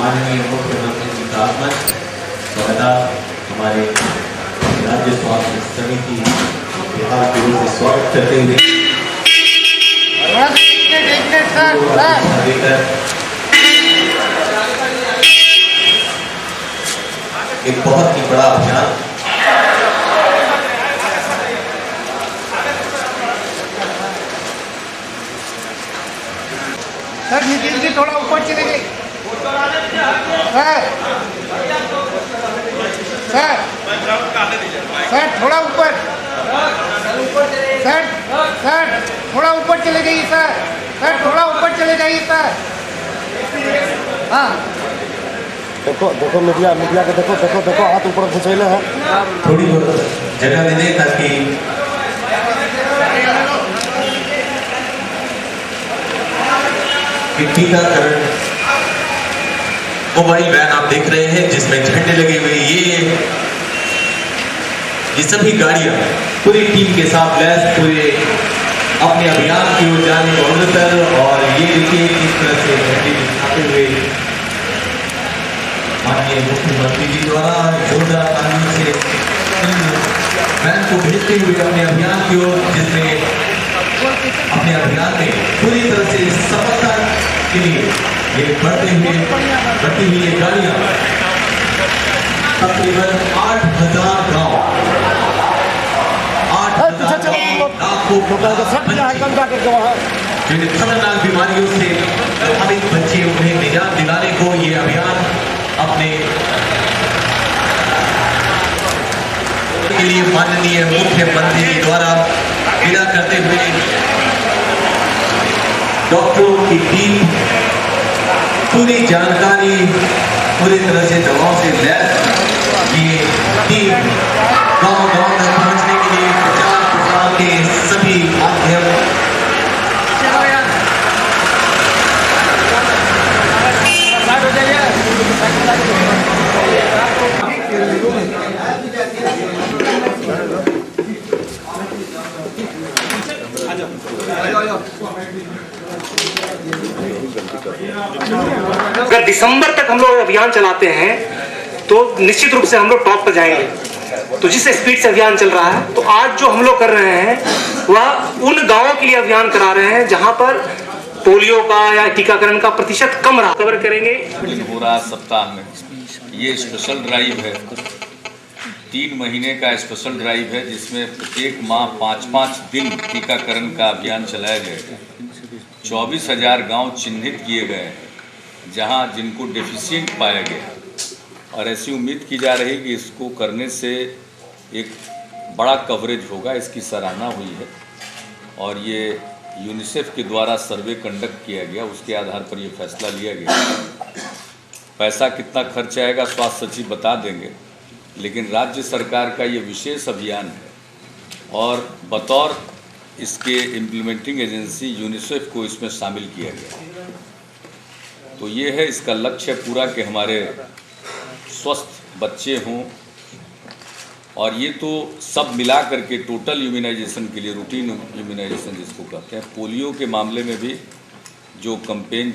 माननीय मुख्यमंत्री जी का आगमन लगातार हमारे राज्य स्वास्थ्य समिति बिहार की ओर से स्वागत करते हुए एक बहुत ही बड़ा अभियान सर नितिन जी थोड़ा ऊपर चले गए सर थोड़ा ऊपर सर थोड़ा ऊपर चले जाइए सर थोड़ा ऊपर चले जाइए सर। हाँ देखो मीडिया के देखो हाथ ऊपर घुसैले हैं। थोड़ी जगह दे दें ताकि टीकाकरण मोबाइल वैन आप देख रहे हैं जिसमें झंडे लगे हुए ये सभी गाड़ियां पूरी टीम के साथ लैस पूरे अपने अभियान की ओर जाने को अग्रसर। और ये देखिए किस तरह से झंडे दिखाते हुए माननीय मुख्यमंत्री जी द्वारा जोरदार तालियों से वैन को भेजते हुए अपने अभियान की ओर, जिसमें अपने अभियान में पूरी तरह से सफलता के लिए ये बढ़ती हुई ये गाड़ियां तकरीबन 8,000 गाँव 8,000 लाखों जिन खतरनाक बीमारियों से प्रभावित बच्चे उन्हें निजात दिलाने को ये अभियान अपने के लिए माननीय मुख्यमंत्री जी द्वारा विदा करते हुए डॉक्टरों की टीम पूरी जानकारी पूरी तरह से दवाओं से लैस ये टीम गांव-गांव तक पहुंचने के लिए प्रचार प्रसार के सभी माध्यम अगर दिसंबर तक हम लोग अभियान चलाते हैं तो निश्चित रूप से हम लोग टॉप पर जाएंगे। तो जिस स्पीड से अभियान चल रहा है, तो आज जो हम लोग कर रहे हैं वह उन गांवों के लिए अभियान करा रहे हैं जहां पर पोलियो का या टीकाकरण का प्रतिशत कम रहा। कवर करेंगे पूरा सप्ताह में ये स्पेशल ड्राइव है, 3 महीने का स्पेशल ड्राइव है जिसमें प्रत्येक माह 5-5 दिन टीकाकरण का अभियान चलाया जाएगा। 24,000 गांव चिन्हित किए गए हैं जहां जिनको डेफिशिएंट पाया गया, और ऐसी उम्मीद की जा रही कि इसको करने से एक बड़ा कवरेज होगा। इसकी सराहना हुई है और ये यूनिसेफ के द्वारा सर्वे कंडक्ट किया गया, उसके आधार पर ये फैसला लिया गया। पैसा कितना खर्च आएगा स्वास्थ्य सचिव बता देंगे, लेकिन राज्य सरकार का ये विशेष अभियान है और बतौर इसके इम्प्लीमेंटिंग एजेंसी यूनिसेफ को इसमें शामिल किया गया। तो ये है इसका लक्ष्य पूरा कि हमारे स्वस्थ बच्चे हों, और ये तो सब मिला करके टोटल इम्यूनाइजेशन के लिए, रूटीन इम्यूनाइजेशन जिसको कहते हैं, पोलियो के मामले में भी जो कैंपेन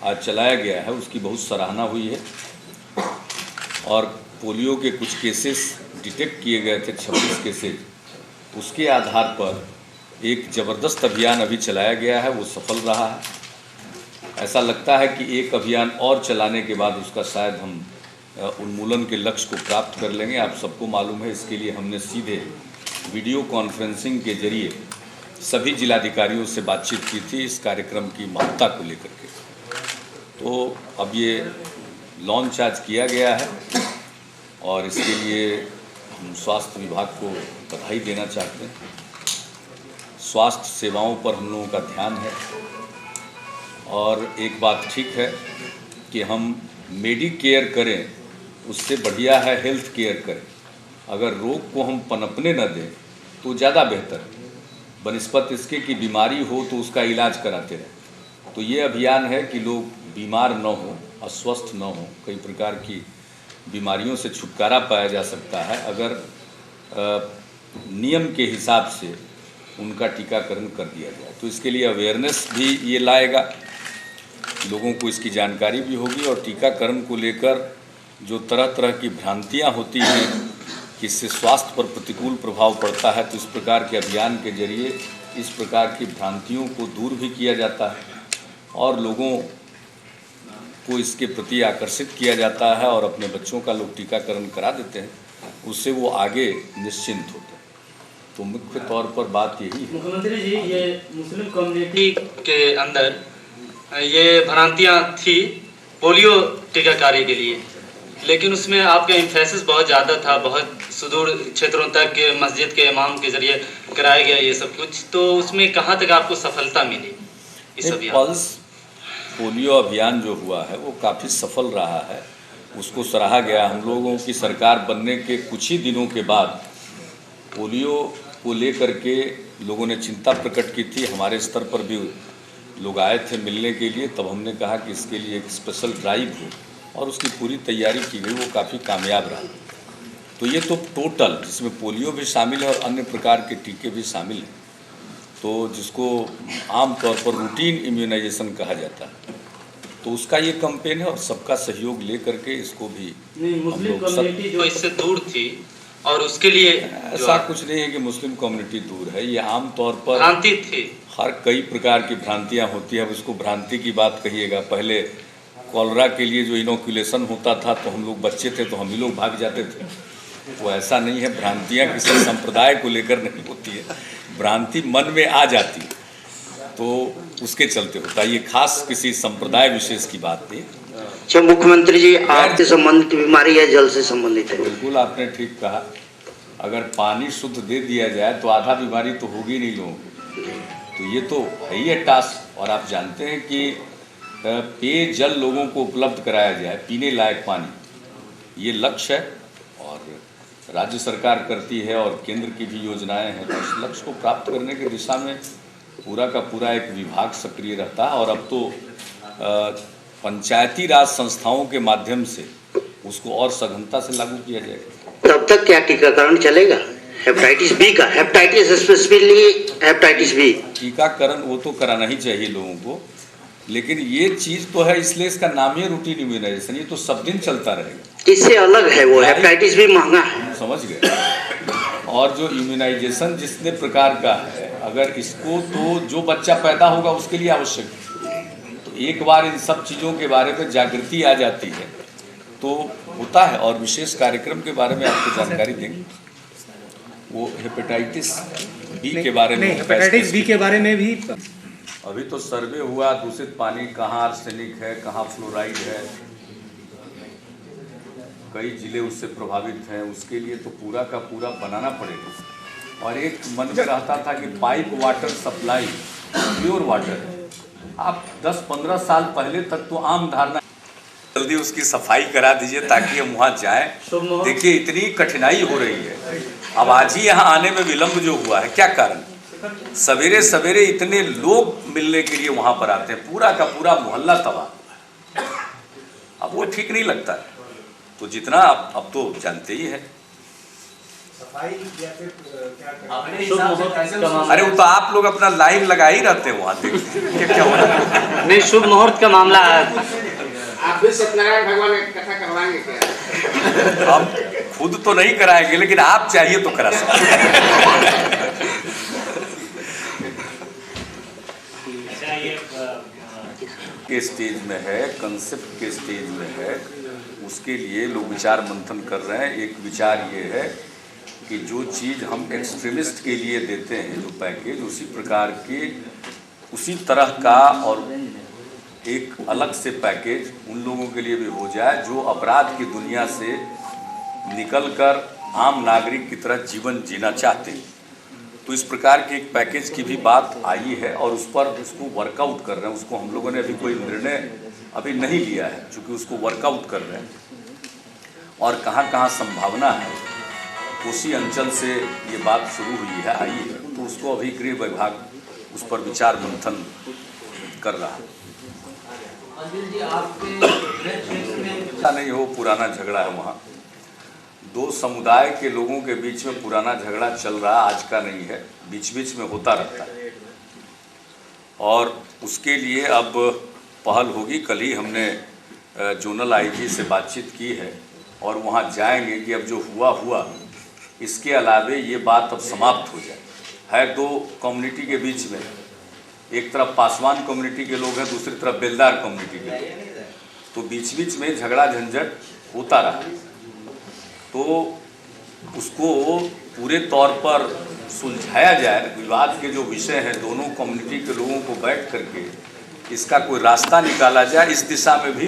आज चलाया गया है उसकी बहुत सराहना हुई है। और पोलियो के कुछ केसेस डिटेक्ट किए गए थे, 26 केसेज, उसके आधार पर एक ज़बरदस्त अभियान अभी चलाया गया है, वो सफल रहा है। ऐसा लगता है कि एक अभियान और चलाने के बाद उसका शायद हम उन्मूलन के लक्ष्य को प्राप्त कर लेंगे। आप सबको मालूम है, इसके लिए हमने सीधे वीडियो कॉन्फ्रेंसिंग के जरिए सभी जिलाधिकारियों से बातचीत की थी इस कार्यक्रम की महत्ता को लेकर के। तो अब ये लॉन्च आज किया गया है और इसके लिए हम स्वास्थ्य विभाग को बधाई देना चाहते हैं। स्वास्थ्य सेवाओं पर हम लोगों का ध्यान है, और एक बात ठीक है कि हम मेडिकेयर करें, उससे बढ़िया है हेल्थ केयर करें। अगर रोग को हम पनपने न दें तो ज़्यादा बेहतर है, बनिस्बत इसके कि बीमारी हो तो उसका इलाज कराते रहें। तो ये अभियान है कि लोग बीमार न हो, अस्वस्थ न हो, कई प्रकार की बीमारियों से छुटकारा पाया जा सकता है अगर नियम के हिसाब से उनका टीकाकरण कर दिया जाए। तो इसके लिए अवेयरनेस भी ये लाएगा। लोगों को इसकी जानकारी भी होगी और टीकाकरण को लेकर जो तरह तरह की भ्रांतियां होती हैं कि इससे स्वास्थ्य पर प्रतिकूल प्रभाव पड़ता है, तो इस प्रकार के अभियान के जरिए इस प्रकार की भ्रांतियों को दूर भी किया जाता है और लोगों को इसके प्रति आकर्षित किया जाता है और अपने बच्चों का लोग टीकाकरण करा देते हैं, उससे वो आगे निश्चिंत होते हैं। तो मुख्य तौर पर बात यही है। मुख्यमंत्री जी, ये मुस्लिम कम्युनिटी के अंदर ये भ्रांतियां थी पोलियो टीकाकारी के लिए, लेकिन उसमें आपका एम्फेसिस बहुत ज़्यादा था, बहुत सुदूर क्षेत्रों तक मस्जिद के इमाम के जरिए कराया गया ये सब कुछ, तो उसमें कहाँ तक आपको सफलता मिली इस अभियान? पल्स पोलियो अभियान जो हुआ है वो काफ़ी सफल रहा है, उसको सराहा गया। हम लोगों की सरकार बनने के कुछ ही दिनों के बाद पोलियो को लेकर के लोगों ने चिंता प्रकट की थी, हमारे स्तर पर भी लोग आए थे मिलने के लिए। तब हमने कहा कि इसके लिए एक स्पेशल ड्राइव हो और उसकी पूरी तैयारी की गई, वो काफ़ी कामयाब रहा। तो ये तो टोटल जिसमें पोलियो भी शामिल है और अन्य प्रकार के टीके भी शामिल हैं, तो जिसको आम तौर पर रूटीन इम्यूनाइजेशन कहा जाता है, तो उसका ये कैंपेन है और सबका सहयोग ले करके इसको भी मुस्लिम कम्युनिटी जो इससे दूर थी और उसके लिए ऐसा कुछ नहीं है कि मुस्लिम कम्युनिटी दूर है, ये आम तौर पर भ्रांति थी। हर कई प्रकार की भ्रांतियां होती है। अब उसको भ्रांति की बात कहिएगा, पहले कॉलरा के लिए जो इनोकुलेशन होता था तो हम लोग बच्चे थे तो हम ही लोग भाग जाते थे, तो ऐसा नहीं है। भ्रांतियां किसी संप्रदाय को लेकर नहीं होती है, भ्रांति मन में आ जाती है तो उसके चलते होता है, ये खास किसी संप्रदाय विशेष की बात नहीं। अच्छा मुख्यमंत्री जी, आग से संबंधित बीमारी है, जल से संबंधित है? बिल्कुल आपने ठीक कहा, अगर पानी शुद्ध दे दिया जाए तो आधा बीमारी तो होगी नहीं लोगों को, तो ये तो है ही है टास्क। और आप जानते हैं कि पेयजल लोगों को उपलब्ध कराया जाए, पीने लायक पानी, ये लक्ष्य है और राज्य सरकार करती है और केंद्र की भी योजनाएं हैं। तो इस लक्ष्य को प्राप्त करने की दिशा में पूरा का पूरा एक विभाग सक्रिय रहता है और अब तो पंचायती राज संस्थाओं के माध्यम से उसको और सघनता से लागू किया जाएगा। तब तक क्या टीकाकरण चलेगा हेपेटाइटिस बी का? हेपेटाइटिस स्पेसिफिकली हेपेटाइटिस बी टीकाकरण वो तो कराना ही चाहिए लोगों को, लेकिन ये चीज़ तो है इसलिए इसका नाम ही रूटीन इम्यूनाइजेशन, ये तो सब दिन चलता रहेगा। इससे अलग है वो, हेपेटाइटिस बी महंगा है। समझ गए। और जो इम्यूनाइजेशन जितने प्रकार का है, अगर इसको तो जो बच्चा पैदा होगा उसके लिए आवश्यक है, तो एक बार इन सब चीज़ों के बारे में जागृति आ जाती है तो होता है। और विशेष कार्यक्रम के बारे में आपको जानकारी देंगे, वो हेपेटाइटिस बी के बारे में, हेपेटाइटिस बी के बारे में भी अभी तो सर्वे हुआ, दूषित पानी कहाँ आर्सेनिक है, कहाँ फ्लोराइड है, कई जिले उससे प्रभावित हैं, उसके लिए तो पूरा का पूरा बनाना पड़ेगा। और एक मन में रहता था कि pipe water supply pure water है, आप 10-15 साल पहले तक तो आम धारणा, जल्दी उसकी सफाई करा दीजिए ताकि हम वहाँ जाएं। देखिए इतनी कठिनाई हो रही है, अब आज ही यहाँ आने में विलम्ब जो हुआ है, क्या कारण? सवेरे सवेरे इतने लोग मिलने के लिए वहाँ पर आते हैं, पूरा का पूरा मोहल्ला तबाह। अब वो ठीक नहीं लगता है, तो जितना अब तो जानते ही हैं। अरे वो तो आप लोग अपना लाइव लगा ही रहते हैं वहाँ, देखते क्या हो रहा है। नहीं, शुभ मुहूर्त का मामला है। आप भी सत्यनारायण भगवान की कथा करवाएंगे क्या? हम खुद तो नहीं कराएंगे, लेकिन आप चाहिए तो करा सकते के स्टेज में है, कंसेप्ट के स्टेज में है, उसके लिए लोग विचार मंथन कर रहे हैं। एक विचार ये है कि जो चीज़ हम एक्सट्रीमिस्ट के लिए देते हैं, जो पैकेज, उसी प्रकार के उसी तरह का और एक अलग से पैकेज उन लोगों के लिए भी हो जाए जो अपराध की दुनिया से निकलकर आम नागरिक की तरह जीवन जीना चाहते हैं। तो इस प्रकार के एक पैकेज की भी बात आई है और उस पर उसको वर्कआउट कर रहे हैं। उसको हम लोगों ने अभी कोई निर्णय अभी नहीं लिया है, क्योंकि उसको वर्कआउट कर रहे हैं और कहाँ कहाँ संभावना है, उसी अंचल से ये बात शुरू हुई है, आई है, तो उसको अभी गृह विभाग उस पर विचार मंथन कर रहा है। ऐसा नहीं हो पुराना झगड़ा है, वहाँ दो समुदाय के लोगों के बीच में पुराना झगड़ा चल रहा, आज का नहीं है, बीच बीच में होता रहता है। और उसके लिए अब पहल होगी। कल ही हमने जोनल आईजी से बातचीत की है और वहाँ जाएंगे कि अब जो हुआ इसके अलावे ये बात अब समाप्त हो जाए। है दो कम्युनिटी के बीच में, एक तरफ पासवान कम्युनिटी के लोग हैं, दूसरी तरफ बेलदार कम्युनिटी के लोग, तो बीच में झगड़ा झंझट होता रहा, तो उसको पूरे तौर पर सुलझाया जाए। विवाद के जो विषय हैं दोनों कम्युनिटी के लोगों को बैठ करके इसका कोई रास्ता निकाला जाए, इस दिशा में भी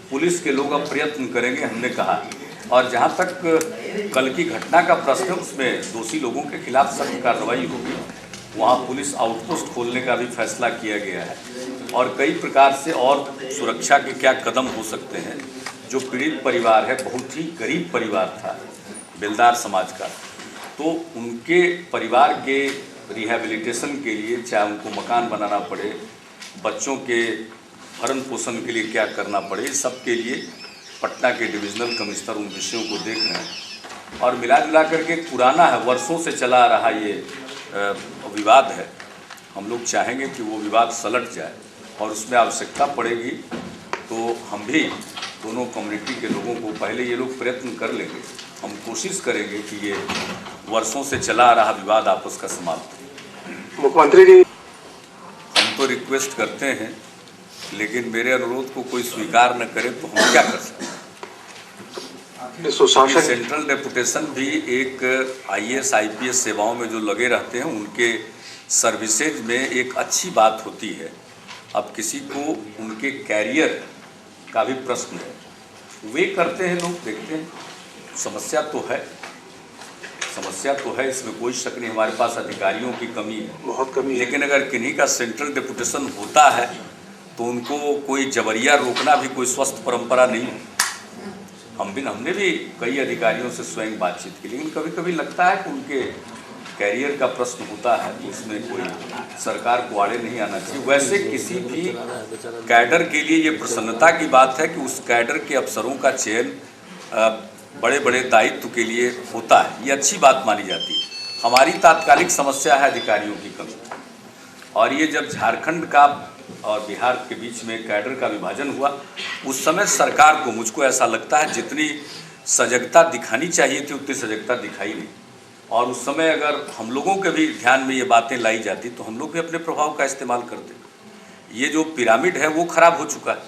पुलिस के लोग अब प्रयत्न करेंगे, हमने कहा। और जहाँ तक कल की घटना का प्रश्न, उसमें दोषी लोगों के खिलाफ सख्त कार्रवाई होगी। वहाँ पुलिस आउटपोस्ट खोलने का भी फैसला किया गया है और कई प्रकार से और सुरक्षा के क्या कदम हो सकते हैं। जो पीड़ित परिवार है, बहुत ही गरीब परिवार था बेलदार समाज का, तो उनके परिवार के रिहैबिलिटेशन के लिए चाहे उनको मकान बनाना पड़े, बच्चों के भरण पोषण के लिए क्या करना पड़े, इस सब के लिए पटना के डिविजनल कमिश्नर उन विषयों को देख रहे हैं। और मिला जुला करके पुराना है, वर्षों से चला आ रहा ये विवाद है। हम लोग चाहेंगे कि वो विवाद सलट जाए और उसमें आवश्यकता पड़ेगी तो हम भी दोनों कम्युनिटी के लोगों को, पहले ये लोग प्रयत्न कर लेंगे, हम कोशिश करेंगे कि ये वर्षों से चला आ रहा विवाद आपस का समाप्त हो। मुख्यमंत्री जी, हम तो रिक्वेस्ट करते हैं, लेकिन मेरे अनुरोध को कोई स्वीकार न करे तो हम क्या कर सकते हैं। सुशासन सेंट्रल डेपुटेशन भी एक IAS IPS सेवाओं में जो लगे रहते हैं उनके सर्विसेज में एक अच्छी बात होती है। अब किसी को उनके कैरियर का भी प्रश्न है, वे करते हैं, लोग देखते हैं। समस्या तो है, इसमें कोई शक नहीं। हमारे पास अधिकारियों की कमी है, बहुत कमी है, लेकिन अगर किन्हीं का सेंट्रल डेपुटेशन होता है तो उनको कोई जबरिया रोकना भी कोई स्वस्थ परंपरा नहीं है। हमने भी कई अधिकारियों से स्वयं बातचीत की, लेकिन कभी कभी लगता है कि उनके कैरियर का प्रश्न होता है तो उसमें कोई सरकार को आड़े नहीं आना चाहिए। वैसे किसी भी कैडर के लिए ये प्रसन्नता की बात है कि उस कैडर के अफसरों का चयन बड़े बड़े दायित्व के लिए होता है, ये अच्छी बात मानी जाती है। हमारी तात्कालिक समस्या है अधिकारियों की कमी, और ये जब झारखंड का और बिहार के बीच में कैडर का विभाजन हुआ उस समय सरकार को, मुझको ऐसा लगता है, जितनी सजगता दिखानी चाहिए थी उतनी सजगता दिखाई नहीं। और उस समय अगर हम लोगों के भी ध्यान में ये बातें लाई जाती तो हम लोग भी अपने प्रभाव का इस्तेमाल करते। ये जो पिरामिड है वो खराब हो चुका है,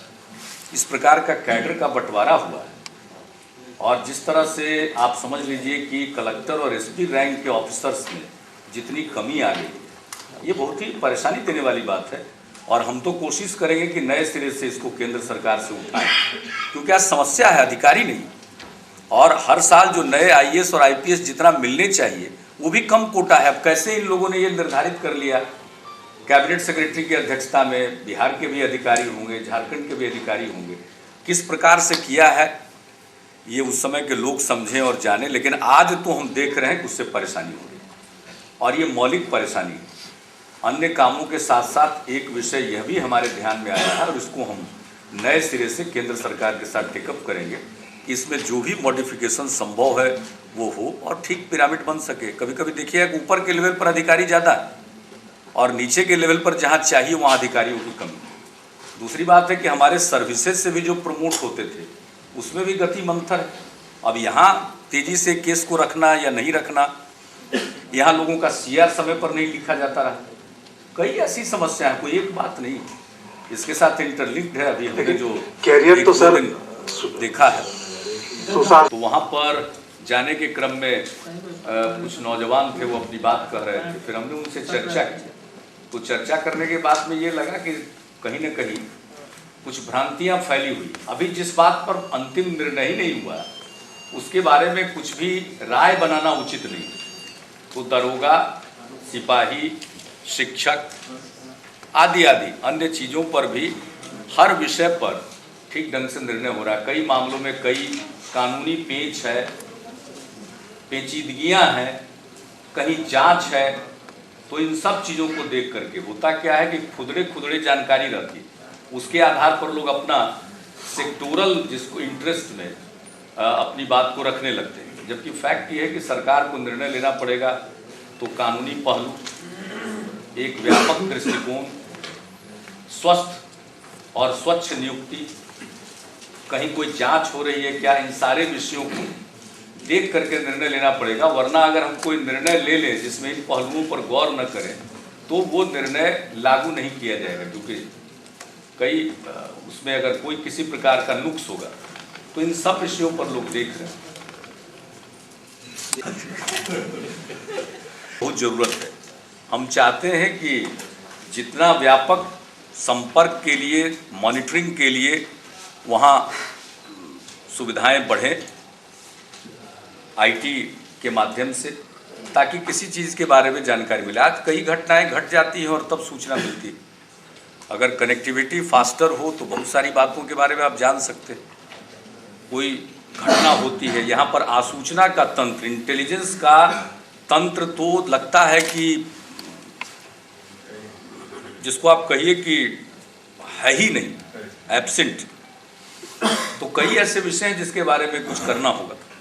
इस प्रकार का कैडर का बंटवारा हुआ है। और जिस तरह से आप समझ लीजिए कि कलेक्टर और SP रैंक के ऑफिसर्स में जितनी कमी आ गई, ये बहुत ही परेशानी देने वाली बात है। और हम तो कोशिश करेंगे कि नए सिरे से इसको केंद्र सरकार से उठाएं, क्योंकि आज समस्या है अधिकारी नहीं। और हर साल जो नए IAS और IPS जितना मिलने चाहिए वो भी कम कोटा है। अब कैसे इन लोगों ने ये निर्धारित कर लिया, कैबिनेट सेक्रेटरी की अध्यक्षता में बिहार के भी अधिकारी होंगे, झारखंड के भी अधिकारी होंगे, किस प्रकार से किया है ये उस समय के लोग समझें और जानें। लेकिन आज तो हम देख रहे हैं कि उससे परेशानी हो रही है, और ये मौलिक परेशानी है। अन्य कामों के साथ साथ एक विषय यह भी हमारे ध्यान में आया है और इसको हम नए सिरे से केंद्र सरकार के साथ टेकअप करेंगे कि इसमें जो भी मॉडिफिकेशन संभव है वो हो और ठीक पिरामिड बन सके। कभी कभी देखिए ऊपर के लेवल पर अधिकारी ज़्यादा है और नीचे के लेवल पर जहाँ चाहिए वहाँ अधिकारियों की कमी। दूसरी बात है कि हमारे सर्विसेज से भी जो प्रमोट होते थे उसमें भी गति मंथर है। अब यहाँ तेज़ी से केस को रखना या नहीं रखना, यहाँ लोगों का CR समय पर नहीं लिखा जाता रहा, कई ऐसी समस्या है, कोई एक बात नहीं, इसके साथ इंटरलिंक्ड है। अभी हमने जो कैरियर तो सर देखा है तो वहाँ पर जाने के क्रम में कुछ नौजवान थे, वो अपनी बात कह रहे थे, फिर हमने उनसे चर्चा की। तो चर्चा करने के बाद में ये लगा कि कहीं न कहीं कुछ भ्रांतियाँ फैली हुई। अभी जिस बात पर अंतिम निर्णय ही नहीं हुआ उसके बारे में कुछ भी राय बनाना उचित नहीं। तो दरोगा, सिपाही, शिक्षक आदि आदि अन्य चीज़ों पर भी हर विषय पर ठीक ढंग से निर्णय हो रहा है। कई मामलों में कई कानूनी पेच है, पेचीदगियां हैं, कहीं जांच है। तो इन सब चीज़ों को देख करके होता क्या है कि खुदरे जानकारी रहती है, उसके आधार पर लोग अपना सेक्टोरल जिसको इंटरेस्ट में अपनी बात को रखने लगते हैं। जबकि फैक्ट ये है कि सरकार को निर्णय लेना पड़ेगा तो कानूनी पहलू, एक व्यापक दृष्टिकोण, स्वस्थ और स्वच्छ नियुक्ति, कहीं कोई जांच हो रही है क्या, इन सारे विषयों को देख करके निर्णय लेना पड़ेगा। वरना अगर हम कोई निर्णय ले लें जिसमें इन पहलुओं पर गौर न करें तो वो निर्णय लागू नहीं किया जाएगा, क्योंकि कई उसमें अगर कोई किसी प्रकार का नुक्स होगा तो इन सब विषयों पर लोग देख रहे हैं। बहुत जरूरत है। हम चाहते हैं कि जितना व्यापक संपर्क के लिए, मॉनिटरिंग के लिए वहाँ सुविधाएं बढ़ें आईटी के माध्यम से, ताकि किसी चीज़ के बारे में जानकारी मिले। आज कई घटनाएं घट जाती हैं और तब सूचना मिलती है। अगर कनेक्टिविटी फास्टर हो तो बहुत सारी बातों के बारे में आप जान सकते हैं। कोई घटना होती है, यहाँ पर आसूचना का तंत्र, इंटेलिजेंस का तंत्र तो लगता है कि जिसको आप कहिए कि है ही नहीं, एब्सेंट। तो कई ऐसे विषय हैं जिसके बारे में कुछ करना होगा।